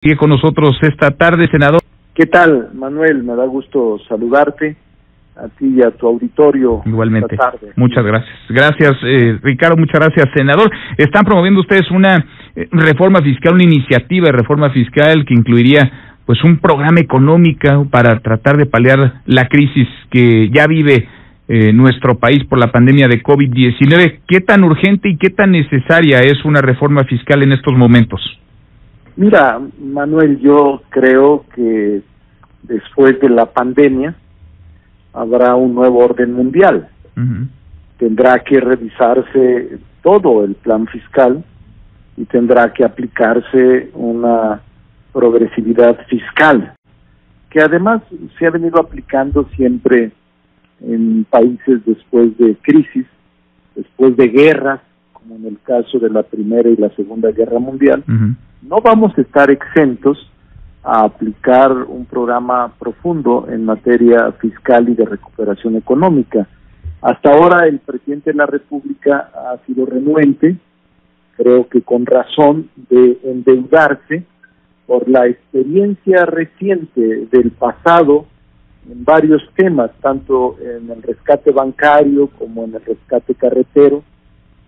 Sigue con nosotros esta tarde, senador. ¿Qué tal, Manuel? Me da gusto saludarte, a ti y a tu auditorio. Igualmente. Esta tarde. Muchas gracias. Gracias, Ricardo, muchas gracias, senador. Están promoviendo ustedes una reforma fiscal, una iniciativa de reforma fiscal que incluiría pues un programa económico para tratar de paliar la crisis que ya vive nuestro país por la pandemia de COVID-19. ¿Qué tan urgente y qué tan necesaria es una reforma fiscal en estos momentos? Mira, Manuel, yo creo que después de la pandemia habrá un nuevo orden mundial. Tendrá que revisarse todo el plan fiscal y tendrá que aplicarse una progresividad fiscal, que además se ha venido aplicando siempre en países después de crisis, después de guerras, como en el caso de la Primera y la Segunda Guerra Mundial. No vamos a estar exentos a aplicar un programa profundo en materia fiscal y de recuperación económica. Hasta ahora el presidente de la República ha sido renuente, creo que con razón, de endeudarse por la experiencia reciente del pasado en varios temas, tanto en el rescate bancario como en el rescate carretero,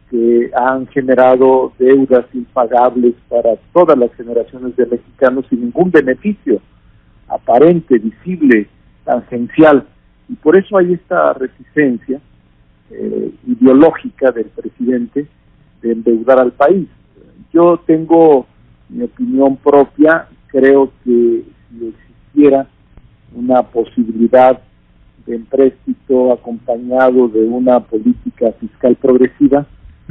que han generado deudas impagables para todas las generaciones de mexicanos sin ningún beneficio aparente, visible, tangencial. Y por eso hay esta reticencia ideológica del presidente de endeudar al país. Yo tengo mi opinión propia, creo que si existiera una posibilidad de empréstito acompañado de una política fiscal progresiva,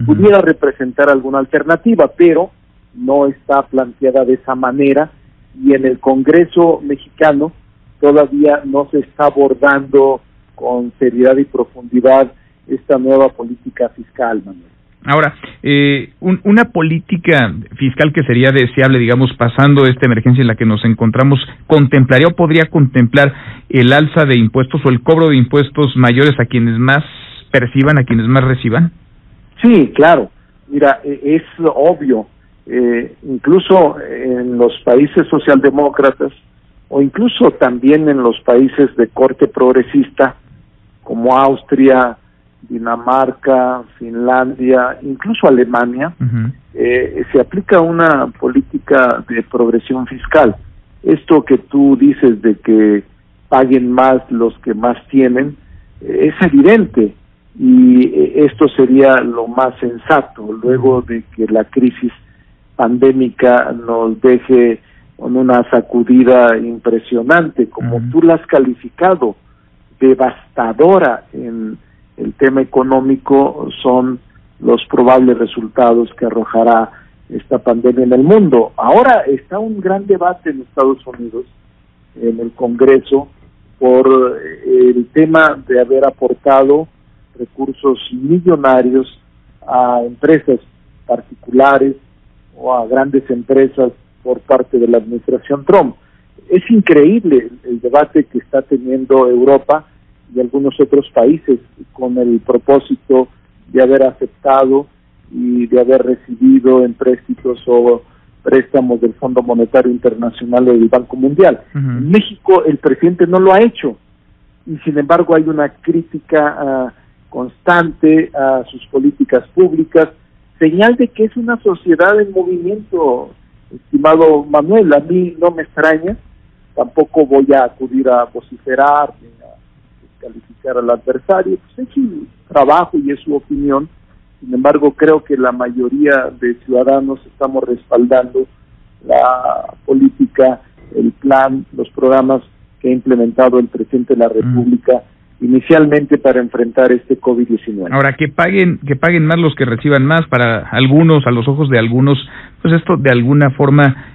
pudiera representar alguna alternativa, pero no está planteada de esa manera y en el Congreso mexicano todavía no se está abordando con seriedad y profundidad esta nueva política fiscal, Manuel. Ahora, una política fiscal que sería deseable, digamos, pasando esta emergencia en la que nos encontramos, ¿contemplaría o podría contemplar el alza de impuestos o el cobro de impuestos mayores a quienes más perciban, a quienes más reciban? Sí, claro. Mira, es obvio, incluso en los países socialdemócratas o incluso también en los países de corte progresista como Austria, Dinamarca, Finlandia, incluso Alemania, se aplica una política de progresión fiscal. Esto que tú dices de que paguen más los que más tienen, es evidente, y esto sería lo más sensato, luego de que la crisis pandémica nos deje con una sacudida impresionante, como tú la has calificado, devastadora en el tema económico, son los probables resultados que arrojará esta pandemia en el mundo. Ahora está un gran debate en Estados Unidos, en el Congreso, por el tema de haber aportado recursos millonarios a empresas particulares o a grandes empresas por parte de la administración Trump. Es increíble el debate que está teniendo Europa y algunos otros países con el propósito de haber aceptado y de haber recibido empréstitos o préstamos del Fondo Monetario Internacional o del Banco Mundial. En México el presidente no lo ha hecho y sin embargo hay una crítica constante a sus políticas públicas, señal de que es una sociedad en movimiento, estimado Manuel. A mí no me extraña, tampoco voy a acudir a vociferar ni a calificar al adversario, pues es su trabajo y es su opinión. Sin embargo, creo que la mayoría de ciudadanos estamos respaldando la política, el plan, los programas que ha implementado el presidente de la República inicialmente para enfrentar este COVID-19. Ahora, que paguen más los que reciban más, para algunos, a los ojos de algunos, pues esto de alguna forma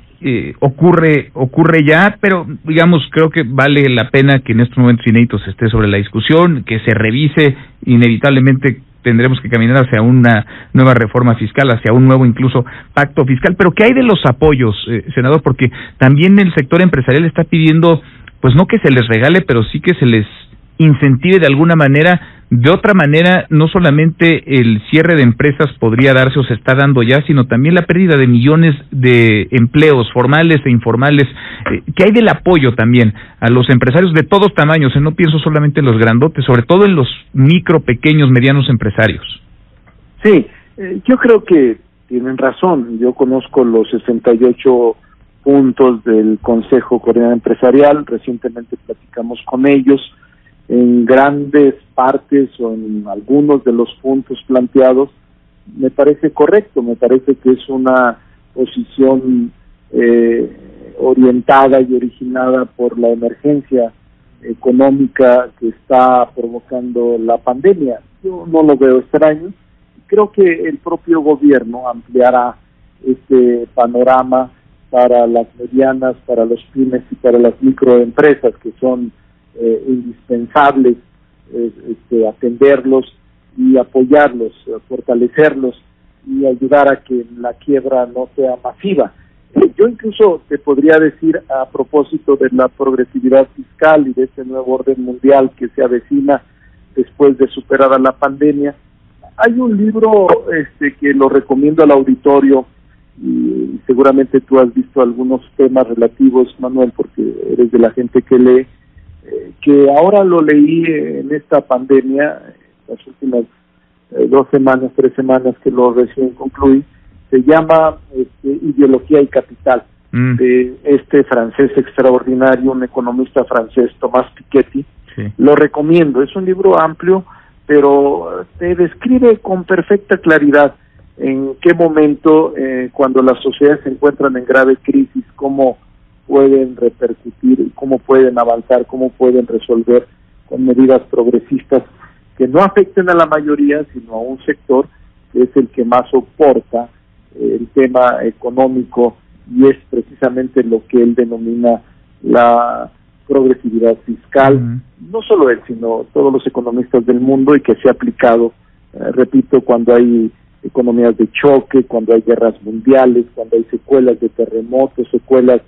ocurre ya, pero digamos, creo que vale la pena que en estos momentos inéditos esté sobre la discusión, que se revise. Inevitablemente tendremos que caminar hacia una nueva reforma fiscal, hacia un nuevo incluso pacto fiscal. Pero ¿qué hay de los apoyos, senador? Porque también el sector empresarial está pidiendo, pues no que se les regale, pero sí que se les incentive de alguna manera De otra manera, no solamente el cierre de empresas podría darse o se está dando ya, sino también la pérdida de millones de empleos formales e informales. ¿Qué hay del apoyo también a los empresarios de todos tamaños? No pienso solamente en los grandotes, sobre todo en los micro, pequeños, medianos empresarios. Sí, yo creo que tienen razón. Yo conozco los 68 puntos del Consejo Coordinador Empresarial. Recientemente platicamos con ellos. En grandes partes o en algunos de los puntos planteados me parece correcto, me parece que es una posición orientada y originada por la emergencia económica que está provocando la pandemia. Yo no lo veo extraño. Creo que el propio gobierno ampliará este panorama para las medianas, para los pymes y para las microempresas, que son indispensables atenderlos y apoyarlos, fortalecerlos y ayudar a que la quiebra no sea masiva. Yo incluso te podría decir, a propósito de la progresividad fiscal y de este nuevo orden mundial que se avecina después de superada la pandemia, hay un libro que lo recomiendo al auditorio, y seguramente tú has visto algunos temas relativos, Manuel, porque eres de la gente que lee, que ahora lo leí en esta pandemia, las últimas 2 semanas, 3 semanas que lo recién concluí. Se llama Ideología y Capital, de este francés extraordinario, un economista francés, Thomas Piketty. Sí. Lo recomiendo, es un libro amplio, pero te describe con perfecta claridad en qué momento, cuando las sociedades se encuentran en grave crisis, cómo pueden repercutir, cómo pueden avanzar, cómo pueden resolver con medidas progresistas que no afecten a la mayoría, sino a un sector que es el que más soporta el tema económico, y es precisamente lo que él denomina la progresividad fiscal. No solo él, sino todos los economistas del mundo, y que se ha aplicado, repito, cuando hay economías de choque, cuando hay guerras mundiales, cuando hay secuelas de terremotos, secuelas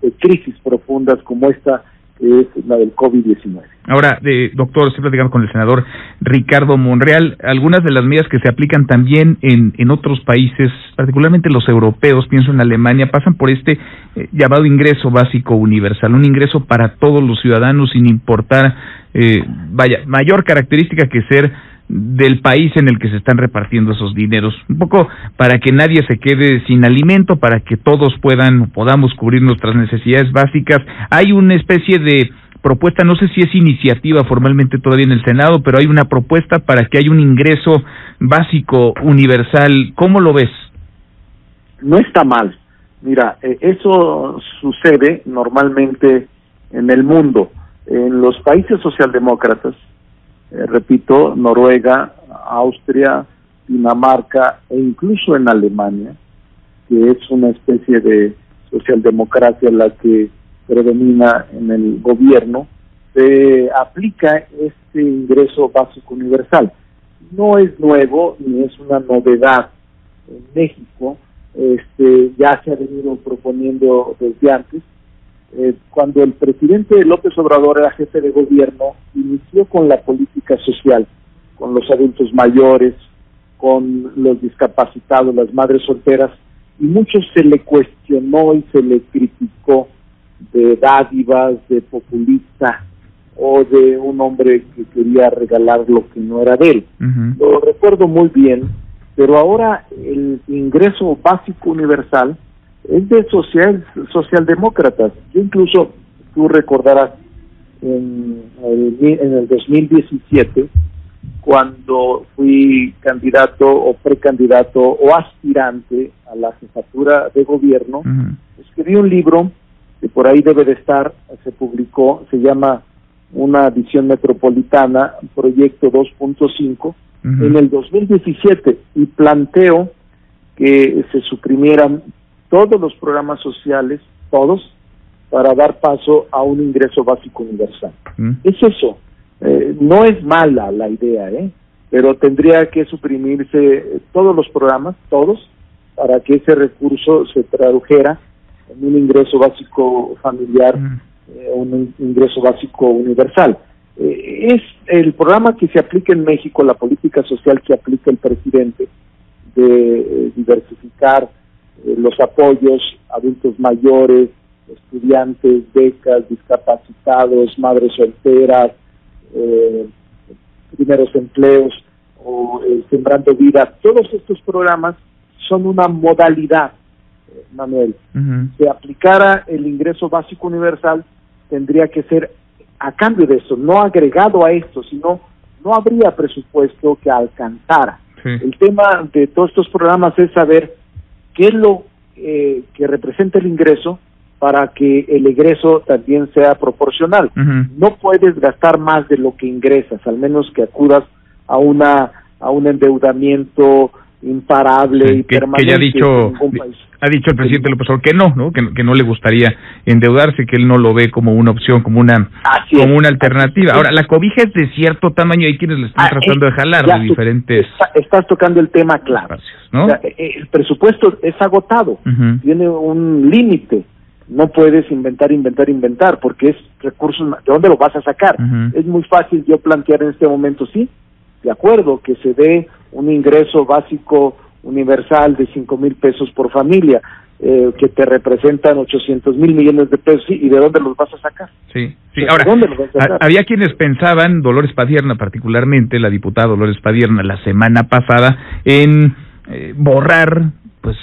de crisis profundas como esta, que es la del COVID-19. Ahora, doctor, estoy platicando con el senador Ricardo Monreal. Algunas de las medidas que se aplican también en otros países, particularmente los europeos, pienso en Alemania, pasan por este llamado ingreso básico universal, un ingreso para todos los ciudadanos sin importar, mayor característica que ser del país en el que se están repartiendo esos dineros, un poco para que nadie se quede sin alimento, para que todos podamos cubrir nuestras necesidades básicas. Hay una especie de propuesta, no sé si es iniciativa formalmente todavía en el Senado, pero hay una propuesta para que haya un ingreso básico universal. ¿Cómo lo ves? No está mal. Mira, eso sucede normalmente en el mundo. En los países socialdemócratas, repito, Noruega, Austria, Dinamarca e incluso en Alemania, que es una especie de socialdemocracia la que predomina en el gobierno, se aplica este ingreso básico universal. No es nuevo ni es una novedad en México, ya se ha venido proponiendo desde antes. Cuando el presidente López Obrador era jefe de gobierno, inició con la política social, con los adultos mayores, con los discapacitados, las madres solteras, y mucho se le cuestionó y se le criticó de dádivas, de populista, o de un hombre que quería regalar lo que no era de él. Lo recuerdo muy bien, pero ahora el ingreso básico universal es de socialdemócratas. Yo incluso, tú recordarás, en el 2017, cuando fui candidato o precandidato o aspirante a la jefatura de gobierno, escribí un libro que por ahí debe de estar, se publicó, se llama Una visión metropolitana, proyecto 2.5, en el 2017, y planteo que se suprimieran todos los programas sociales, todos, para dar paso a un ingreso básico universal. Es eso. No es mala la idea, pero tendría que suprimirse todos los programas, todos, para que ese recurso se tradujera en un ingreso básico familiar, un ingreso básico universal. Es el programa que se aplica en México, la política social que aplica el presidente, de diversificar los apoyos a adultos mayores, estudiantes, becas, discapacitados, madres solteras, primeros empleos o Sembrando Vida. Todos estos programas son una modalidad, Manuel. Si aplicara el ingreso básico universal, tendría que ser a cambio de eso, no agregado a esto, sino no habría presupuesto que alcanzara. Sí. El tema de todos estos programas es saber qué es lo que representa el ingreso para que el egreso también sea proporcional. No puedes gastar más de lo que ingresas, al menos que acudas a un endeudamiento imparable y permanente. Que ya ha dicho el presidente López Obrador que no, que no le gustaría endeudarse, que él no lo ve como una opción, como una alternativa. Ahora, la cobija es de cierto tamaño, hay quienes le están tratando de jalar de diferentes... Estás tocando el tema claro, ¿no? O sea, el presupuesto es agotado, tiene un límite, no puedes inventar, porque es recursos, ¿de dónde lo vas a sacar? Es muy fácil yo plantear en este momento, sí, de acuerdo, que se dé un ingreso básico universal de 5,000 pesos por familia, que te representan 800,000 millones de pesos, ¿y de dónde los vas a sacar? Sí. Ahora, ¿dónde los vas a sacar? Había quienes pensaban, Dolores Padierna particularmente, la diputada Dolores Padierna, la semana pasada, en borrar, pues,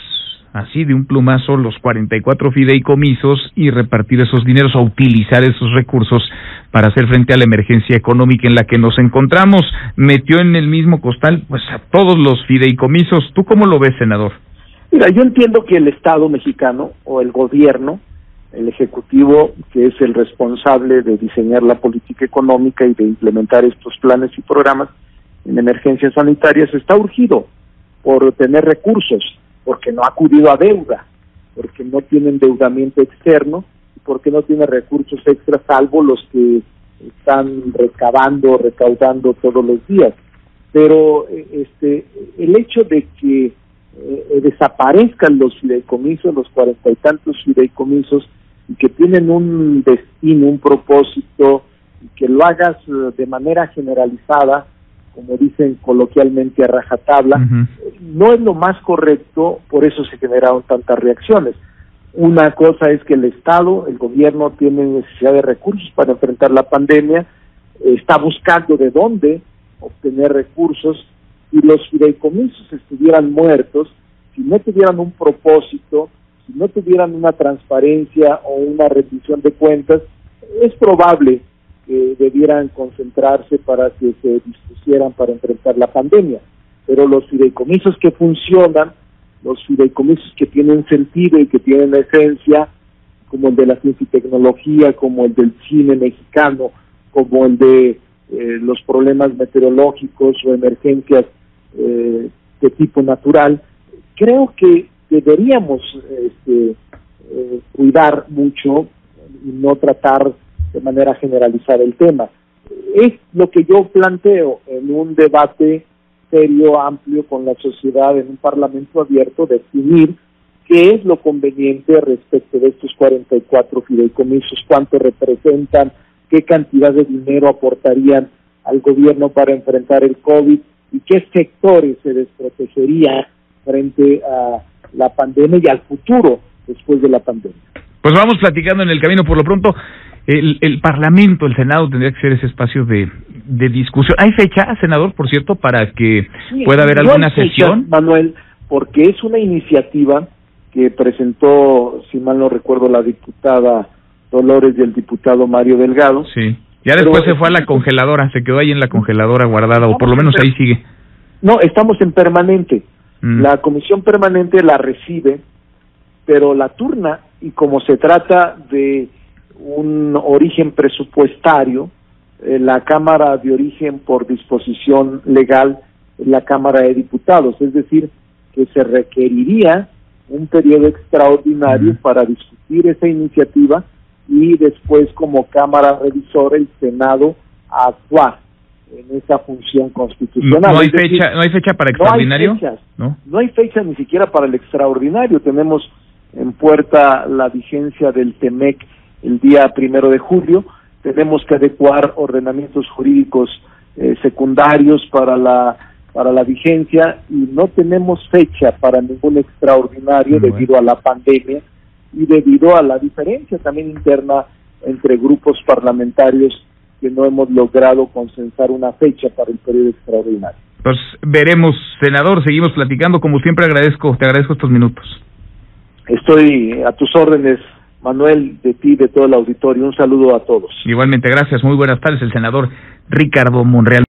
así de un plumazo los 44 fideicomisos y repartir esos dineros, o utilizar esos recursos para hacer frente a la emergencia económica en la que nos encontramos. Metió en el mismo costal pues a todos los fideicomisos. ¿Tú cómo lo ves, senador? Mira, yo entiendo que el Estado mexicano, o el gobierno, el Ejecutivo, que es el responsable de diseñar la política económica y de implementar estos planes y programas en emergencias sanitarias, está urgido por tener recursos, porque no ha acudido a deuda, porque no tiene endeudamiento externo, porque no tiene recursos extras salvo los que están recaudando todos los días. Pero el hecho de que desaparezcan los fideicomisos, los 40 y tantos fideicomisos, y que tienen un destino, un propósito, y que lo hagas de manera generalizada, como dicen coloquialmente, a rajatabla, no es lo más correcto, por eso se generaron tantas reacciones. Una cosa es que el Estado, el gobierno, tiene necesidad de recursos para enfrentar la pandemia, está buscando de dónde obtener recursos, y los fideicomisos estuvieran muertos, si no tuvieran un propósito, si no tuvieran una transparencia o una rendición de cuentas, es probable que debieran concentrarse para que se dispusieran para enfrentar la pandemia. Pero los fideicomisos que funcionan, los fideicomisos que tienen sentido y que tienen esencia, como el de la ciencia y tecnología, como el del cine mexicano, como el de los problemas meteorológicos o emergencias de tipo natural, creo que deberíamos cuidar mucho y no tratar de manera generalizada el tema. Es lo que yo planteo en un debate serio, amplio con la sociedad, en un parlamento abierto, definir qué es lo conveniente respecto de estos 44 fideicomisos, cuánto representan, qué cantidad de dinero aportarían al gobierno para enfrentar el COVID y qué sectores se desprotegerían frente a la pandemia y al futuro después de la pandemia. Pues vamos platicando en el camino. Por lo pronto, el Parlamento, el Senado, tendría que ser ese espacio de discusión. ¿Hay fecha, senador, por cierto, para que pueda haber alguna sesión? Manuel, porque es una iniciativa que presentó, si mal no recuerdo, la diputada Dolores y el diputado Mario Delgado. Sí, ya después se fue a la congeladora, se quedó ahí en la congeladora guardada, o por lo menos ahí sigue. No, estamos en permanente. La comisión permanente la recibe, pero la turna, y como se trata de un origen presupuestario, la Cámara de Origen por disposición legal, la Cámara de Diputados, es decir, que se requeriría un periodo extraordinario para discutir esa iniciativa y después, como Cámara Revisora, el Senado a actuar en esa función constitucional. ¿No hay fecha para extraordinario? No hay fecha ni siquiera para el extraordinario. Tenemos en puerta la vigencia del TEMEC el día 1 de julio, tenemos que adecuar ordenamientos jurídicos secundarios para la vigencia, y no tenemos fecha para ningún extraordinario debido a la pandemia y debido a la diferencia también interna entre grupos parlamentarios, que no hemos logrado consensar una fecha para el periodo extraordinario. Pues veremos, senador, seguimos platicando. Como siempre te agradezco estos minutos. Estoy a tus órdenes, Manuel, de ti, de todo el auditorio. Un saludo a todos. Igualmente, gracias, muy buenas tardes, el senador Ricardo Monreal.